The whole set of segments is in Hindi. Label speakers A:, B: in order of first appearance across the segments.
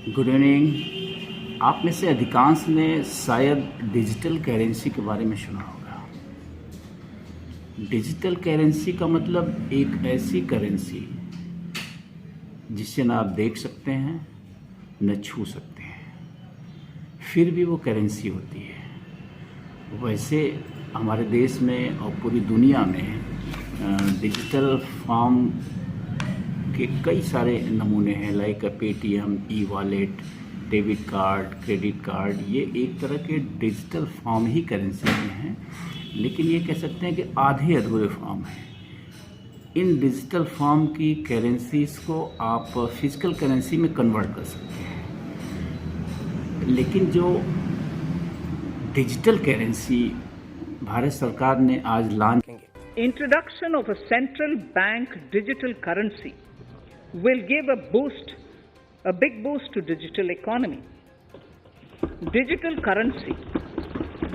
A: Good evening. आप में से अधिकांश ने शायद डिजिटल करेंसी के बारे में सुना होगा। डिजिटल करेंसी का मतलब एक ऐसी करेंसी जिसे ना आप देख सकते हैं न छू सकते हैं, फिर भी वो करेंसी होती है। वैसे हमारे देश में और पूरी दुनिया में डिजिटल फॉर्म के कई सारे नमूने हैं, like Paytm, e wallet, debit card, credit card. ये एक तरह के डिजिटल फॉर्म ही करेंसी में हैं, लेकिन ये कह सकते हैं कि आधे अधूरे फॉर्म हैं। इन डिजिटल फॉर्म की करेंसीज को आप फिजिकल करेंसी में कन्वर्ट कर सकते हैं, लेकिन जो डिजिटल करेंसी भारत सरकार ने आज launch
B: Introduction of a central bank digital currency will give a big boost to digital economy. Digital currency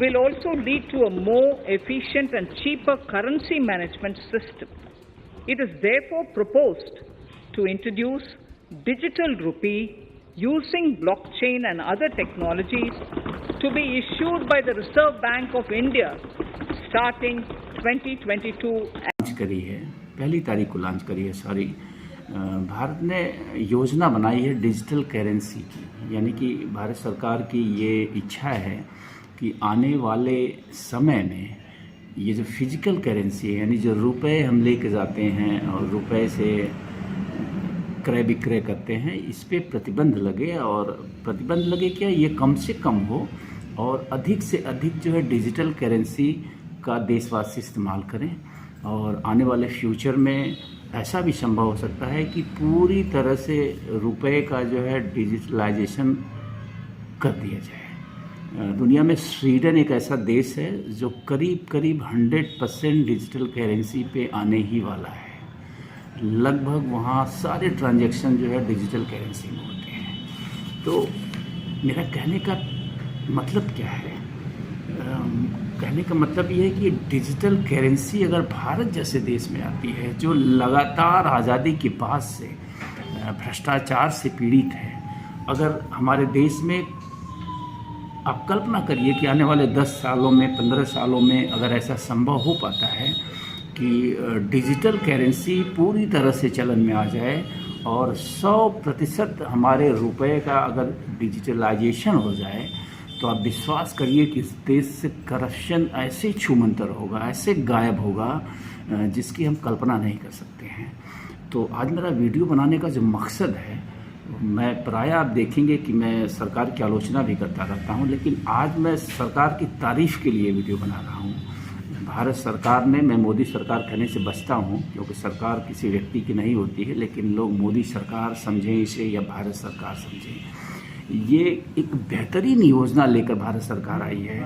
B: will also lead to a more efficient and cheaper currency management system. It is therefore proposed to introduce digital rupee using blockchain and other technologies to be issued by the Reserve Bank of India starting 2022
A: launch करी है, पहली तारीख को लॉन्च करी है। भारत ने योजना बनाई है डिजिटल करेंसी की, यानी कि भारत सरकार की ये इच्छा है कि आने वाले समय में ये जो फिजिकल करेंसी है, यानी जो रुपए हम लेके जाते हैं और रुपए से क्रय विक्रय करते हैं, इस पे प्रतिबंध लगे। और प्रतिबंध लगे क्या, ये कम से कम हो और अधिक से अधिक जो है डिजिटल करेंसी का देशवासी इस्तेमाल करें। और आने वाले फ्यूचर में ऐसा भी संभव हो सकता है कि पूरी तरह से रुपए का जो है डिजिटलाइजेशन कर दिया जाए। दुनिया में स्वीडन एक ऐसा देश है जो करीब करीब 100% डिजिटल करेंसी पे आने ही वाला है। लगभग वहाँ सारे ट्रांजैक्शन जो है डिजिटल करेंसी में होते हैं। तो मेरा कहने का मतलब क्या है? कहने का मतलब ये है कि डिजिटल करेंसी अगर भारत जैसे देश में आती है, जो लगातार आज़ादी के बाद से भ्रष्टाचार से पीड़ित है, अगर हमारे देश में आप कल्पना करिए कि आने वाले 10 सालों में, 15 सालों में अगर ऐसा संभव हो पाता है कि डिजिटल करेंसी पूरी तरह से चलन में आ जाए और 100% हमारे रुपए का अगर डिजिटलाइजेशन हो जाए, तो आप विश्वास करिए कि इस देश से करप्शन ऐसे छूमंतर होगा, ऐसे गायब होगा, जिसकी हम कल्पना नहीं कर सकते हैं। तो आज मेरा वीडियो बनाने का जो मकसद है, मैं प्रायः आप देखेंगे कि मैं सरकार की आलोचना भी करता रहता हूं, लेकिन आज मैं सरकार की तारीफ़ के लिए वीडियो बना रहा हूं। भारत सरकार ने, मैं मोदी सरकार कहने से बचता हूं क्योंकि सरकार किसी व्यक्ति की नहीं होती है, लेकिन लोग मोदी सरकार समझें इसे या भारत सरकार समझें, ये एक बेहतरीन योजना लेकर भारत सरकार आई है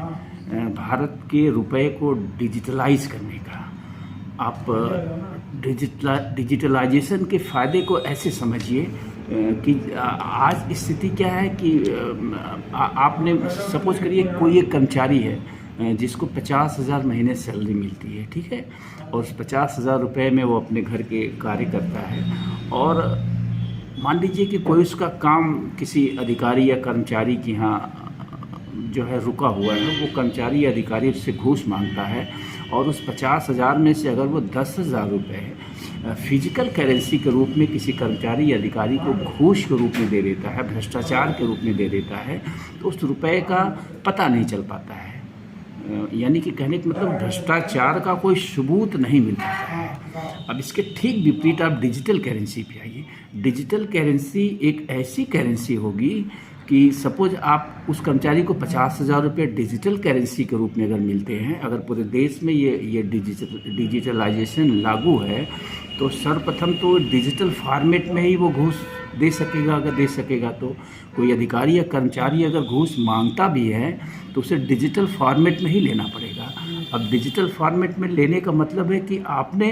A: भारत के रुपए को डिजिटलाइज करने का। आप डिजिटलाइजेशन के फ़ायदे को ऐसे समझिए कि आज स्थिति क्या है कि आपने सपोज करिए कोई एक कर्मचारी है जिसको 50,000 महीने सैलरी मिलती है, ठीक है, और उस 50,000 रुपये में वो अपने घर के कार्य करता है। और मान लीजिए कि कोई उसका काम किसी अधिकारी या कर्मचारी के यहाँ जो है रुका हुआ है, वो कर्मचारी या अधिकारी उससे घूस मांगता है और उस 50,000 में से अगर वो 10,000 रुपये फिजिकल करेंसी के रूप में किसी कर्मचारी या अधिकारी को घूस के रूप में दे देता है, भ्रष्टाचार के रूप में दे देता है, तो उस रुपये का पता नहीं चल पाता है। यानी कि कहने का मतलब भ्रष्टाचार का कोई सबूत नहीं मिल पाता है। अब इसके ठीक विपरीत आप डिजिटल करेंसी पे आइए। डिजिटल करेंसी एक ऐसी करेंसी होगी कि सपोज आप उस कर्मचारी को 50,000 रुपये डिजिटल करेंसी के रूप में अगर मिलते हैं, अगर पूरे देश में ये डिजिटलाइजेशन लागू है, तो सर्वप्रथम तो डिजिटल फॉर्मेट में ही वो घूस दे सकेगा। अगर दे सकेगा तो कोई अधिकारी या कर्मचारी अगर घूस मांगता भी है तो उसे डिजिटल फॉर्मेट में ही लेना पड़ेगा। अब डिजिटल फॉर्मेट में लेने का मतलब है कि आपने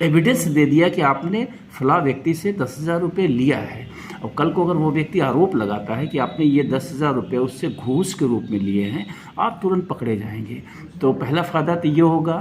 A: एविडेंस दे दिया कि आपने फलां व्यक्ति से 10,000 रुपये लिया है, और कल को अगर वो व्यक्ति आरोप लगाता है कि आपने ये 10,000 रुपये उससे घूस के रूप में लिए हैं, आप तुरंत पकड़े जाएंगे। तो पहला फ़ायदा तो ये होगा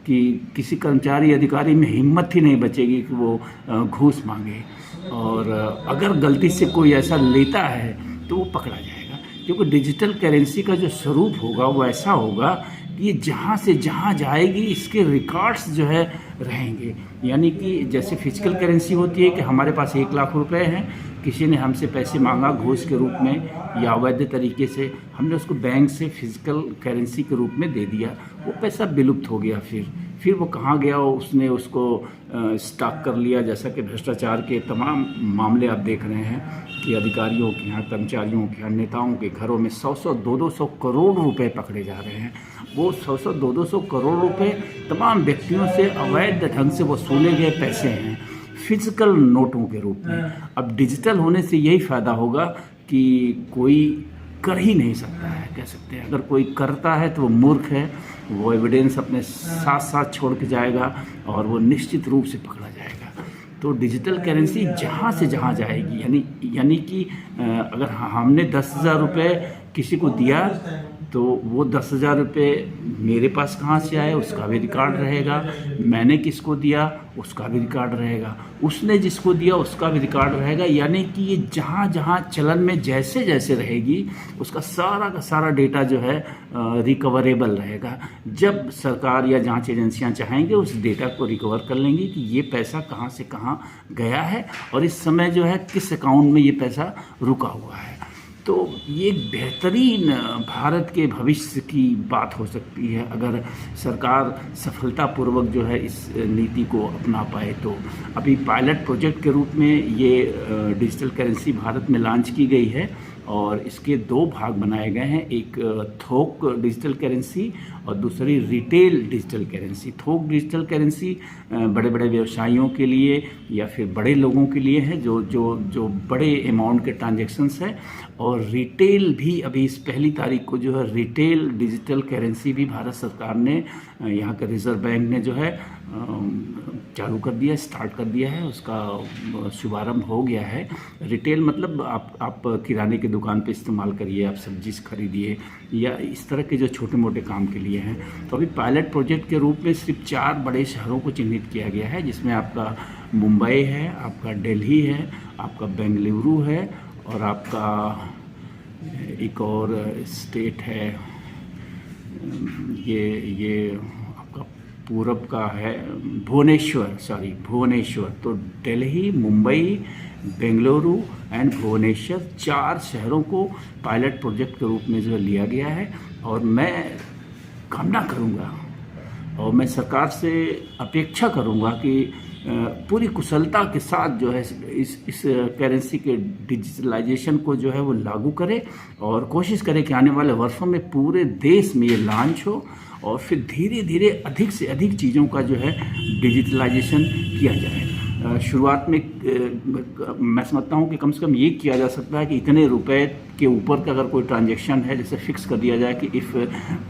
A: कि किसी कर्मचारी अधिकारी में हिम्मत ही नहीं बचेगी कि वो घूस मांगे। और अगर गलती से कोई ऐसा लेता है तो वो पकड़ा जाएगा, क्योंकि डिजिटल करेंसी का जो स्वरूप होगा वो ऐसा होगा कि ये जहाँ से जहाँ जाएगी इसके रिकॉर्ड्स जो है रहेंगे। यानी कि जैसे फिजिकल करेंसी होती है कि हमारे पास 1 लाख रुपए हैं, किसी ने हमसे पैसे मांगा घूस के रूप में या अवैध तरीके से, हमने उसको बैंक से फिजिकल करेंसी के रूप में दे दिया, वो पैसा विलुप्त हो गया। फिर वो कहाँ गया, उसने उसको स्टॉक कर लिया। जैसा कि भ्रष्टाचार के तमाम मामले आप देख रहे हैं कि अधिकारियों के यहाँ, कर्मचारियों के यहाँ, नेताओं के घरों में 100-100, 200-200 करोड़ रुपए पकड़े जा रहे हैं। वो 100-100, 200-200 करोड़ रुपए तमाम व्यक्तियों से अवैध ढंग से वसूले गए पैसे हैं फिजिकल नोटों के रूप में। अब डिजिटल होने से यही फ़ायदा होगा कि कोई कर ही नहीं सकता है, कह सकते हैं। अगर कोई करता है तो वो मूर्ख है, वो एविडेंस अपने साथ साथ छोड़ के जाएगा और वो निश्चित रूप से पकड़ा जाएगा। तो डिजिटल करेंसी जहाँ से जहाँ जाएगी, यानी कि अगर हमने 10,000 रुपये किसी को दिया तो वो 10,000 रुपये मेरे पास कहाँ से आए उसका भी रिकॉर्ड रहेगा, मैंने किसको दिया उसका भी रिकॉर्ड रहेगा, उसने जिसको दिया उसका भी रिकॉर्ड रहेगा। यानी कि ये जहाँ जहाँ चलन में जैसे जैसे रहेगी उसका सारा का सारा डेटा जो है रिकवरेबल रहेगा। जब सरकार या जांच एजेंसियां चाहेंगे उस डेटा को रिकवर कर लेंगी कि ये पैसा कहाँ से कहाँ गया है और इस समय जो है किस अकाउंट में ये पैसा रुका हुआ है। तो ये एक बेहतरीन भारत के भविष्य की बात हो सकती है अगर सरकार सफलतापूर्वक जो है इस नीति को अपना पाए। तो अभी पायलट प्रोजेक्ट के रूप में ये डिजिटल करेंसी भारत में लॉन्च की गई है और इसके 2 भाग बनाए गए हैं, एक थोक डिजिटल करेंसी और दूसरी रिटेल डिजिटल करेंसी। थोक डिजिटल करेंसी बड़े बड़े व्यवसायियों के लिए या फिर बड़े लोगों के लिए है जो बड़े अमाउंट के ट्रांजैक्शंस है, और रिटेल भी अभी इस 1 तारीख को जो है रिटेल डिजिटल करेंसी भी भारत सरकार ने, यहाँ के रिजर्व बैंक ने जो है चालू कर दिया, स्टार्ट कर दिया है, उसका शुभारंभ हो गया है। रिटेल मतलब आप किराने की दुकान पे इस्तेमाल करिए, आप सब्जी खरीदिए या इस तरह के जो छोटे मोटे काम के लिए हैं। तो अभी पायलट प्रोजेक्ट के रूप में सिर्फ 4 बड़े शहरों को चिन्हित किया गया है, जिसमें आपका मुंबई है, आपका दिल्ली है, आपका बेंगलुरु है और आपका एक और स्टेट है, ये आपका पूरब का है भुवनेश्वर। तो दिल्ली, मुंबई, बेंगलुरु एंड भुवनेश्वर 4 शहरों को पायलट प्रोजेक्ट के रूप में जो लिया गया है। और मैं कामना करूंगा और मैं सरकार से अपेक्षा करूंगा कि पूरी कुशलता के साथ जो है इस करेंसी के डिजिटलाइजेशन को जो है वो लागू करे और कोशिश करे कि आने वाले वर्षों में पूरे देश में ये लॉन्च हो और फिर धीरे धीरे अधिक से अधिक चीज़ों का जो है डिजिटलाइजेशन किया जाए। शुरुआत में मैं समझता हूँ कि कम से कम ये किया जा सकता है कि इतने रुपए के ऊपर का अगर कोई ट्रांजैक्शन है, जैसे फिक्स कर दिया जाए कि if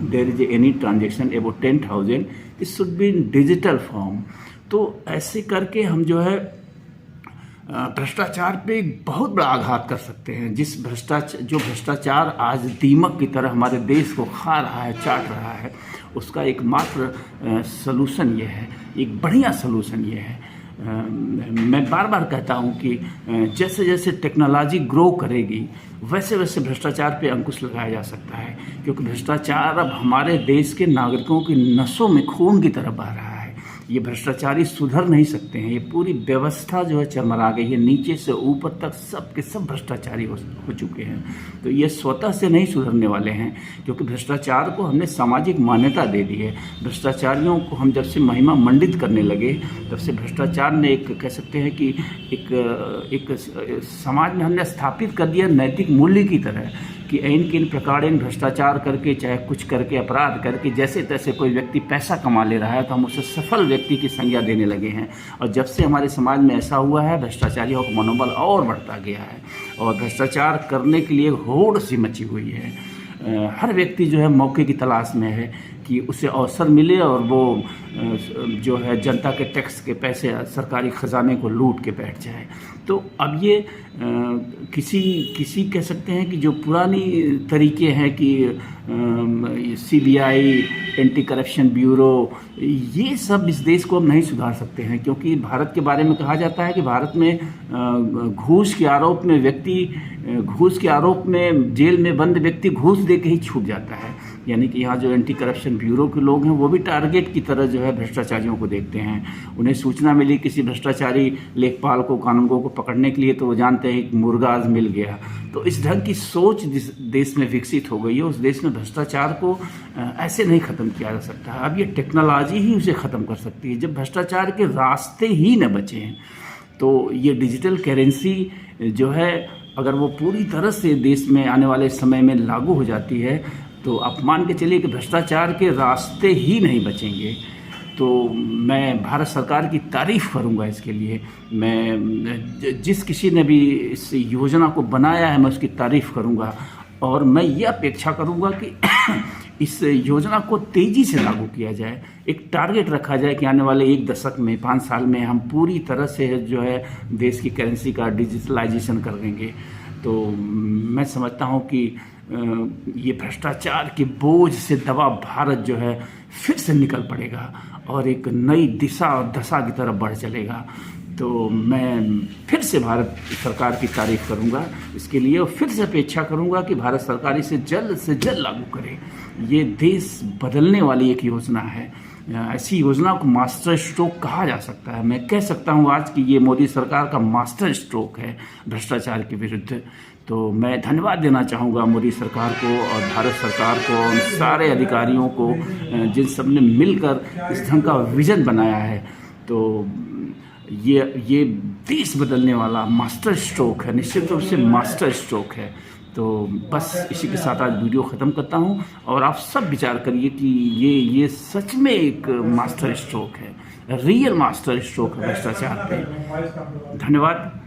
A: there is any transaction about 10,000 it should be in digital form. तो ऐसे करके हम जो है भ्रष्टाचार पे एक बहुत बड़ा आघात कर सकते हैं। जो भ्रष्टाचार आज दीमक की तरह हमारे देश को खा रहा है, चाट रहा है, उसका एकमात्र सलूशन ये है, एक बढ़िया सलूशन ये है। मैं बार बार कहता हूँ कि जैसे जैसे टेक्नोलॉजी ग्रो करेगी वैसे वैसे भ्रष्टाचार पे अंकुश लगाया जा सकता है, क्योंकि भ्रष्टाचार अब हमारे देश के नागरिकों की नसों में खून की तरह बह रहा है। ये भ्रष्टाचारी सुधर नहीं सकते हैं, ये पूरी व्यवस्था जो है चरमरा गई है, नीचे से ऊपर तक सब के सब भ्रष्टाचारी हो चुके हैं। तो ये स्वतः से नहीं सुधरने वाले हैं, क्योंकि भ्रष्टाचार को हमने सामाजिक मान्यता दे दी है। भ्रष्टाचारियों को हम जब से महिमा मंडित करने लगे तब से भ्रष्टाचार ने एक कह सकते हैं कि एक समाज में हमने स्थापित कर दिया नैतिक मूल्य की तरह कि किन प्रकार भ्रष्टाचार करके चाहे कुछ करके अपराध करके जैसे तैसे कोई व्यक्ति पैसा कमा ले रहा है तो हम उसे सफल व्यक्ति की संज्ञा देने लगे हैं। और जब से हमारे समाज में ऐसा हुआ है भ्रष्टाचारियों का मनोबल और बढ़ता गया है और भ्रष्टाचार करने के लिए होड़ सी मची हुई है। हर व्यक्ति जो है मौके की तलाश में है कि उसे अवसर मिले और वो जो है जनता के टैक्स के पैसे सरकारी ख़जाने को लूट के बैठ जाए। तो अब ये किसी कह सकते हैं कि जो पुरानी तरीके हैं कि CBI, एंटी करप्शन ब्यूरो, ये सब इस देश को अब नहीं सुधार सकते हैं, क्योंकि भारत के बारे में कहा जाता है कि भारत में घूस के आरोप में जेल में बंद व्यक्ति घूस दे के ही छूट जाता है। यानी कि यहाँ जो एंटी करप्शन ब्यूरो के लोग हैं वो भी टारगेट की तरह जो है भ्रष्टाचारियों को देखते हैं। उन्हें सूचना मिली किसी भ्रष्टाचारी लेखपाल को, कानूनगो को पकड़ने के लिए, तो वो जानते हैं कि मुर्गा आज मिल गया। तो इस ढंग की सोच जिस देश में विकसित हो गई है, उस देश में भ्रष्टाचार को ऐसे नहीं ख़त्म किया जा सकता। अब ये टेक्नोलॉजी ही उसे ख़त्म कर सकती है। जब भ्रष्टाचार के रास्ते ही न बचे हैं तो ये डिजिटल करेंसी जो है, अगर वो पूरी तरह से देश में आने वाले समय में लागू हो जाती है तो आप मान के चलिए कि भ्रष्टाचार के रास्ते ही नहीं बचेंगे। तो मैं भारत सरकार की तारीफ़ करूंगा इसके लिए। मैं जिस किसी ने भी इस योजना को बनाया है मैं उसकी तारीफ़ करूंगा, और मैं ये अपेक्षा करूंगा कि इस योजना को तेज़ी से लागू किया जाए। एक टारगेट रखा जाए कि आने वाले 1 दशक में, 5 साल में हम पूरी तरह से जो है देश की करेंसी का डिजिटलाइजेशन कर देंगे। तो मैं समझता हूँ कि ये भ्रष्टाचार के बोझ से दबा भारत जो है फिर से निकल पड़ेगा और एक नई दिशा और दशा की तरफ बढ़ चलेगा। तो मैं फिर से भारत सरकार की तारीफ़ करूंगा इसके लिए, और फिर से अपेक्षा करूंगा कि भारत सरकार इसे जल्द से जल्द लागू करे। ये देश बदलने वाली एक योजना है। ऐसी योजना को मास्टर स्ट्रोक कहा जा सकता है। मैं कह सकता हूँ आज कि ये मोदी सरकार का मास्टर स्ट्रोक है भ्रष्टाचार के विरुद्ध। तो मैं धन्यवाद देना चाहूँगा मोदी सरकार को और भारत सरकार को, उन सारे अधिकारियों को जिन सब ने मिलकर इस ढंग का विजन बनाया है। तो ये देश बदलने वाला मास्टर स्ट्रोक है, निश्चित रूप से मास्टर स्ट्रोक है। तो बस इसी के साथ आज वीडियो ख़त्म करता हूँ, और आप सब विचार करिए कि ये सच में एक मास्टर स्ट्रोक है, रियल मास्टर स्ट्रोक है भ्रष्टाचार पे। धन्यवाद।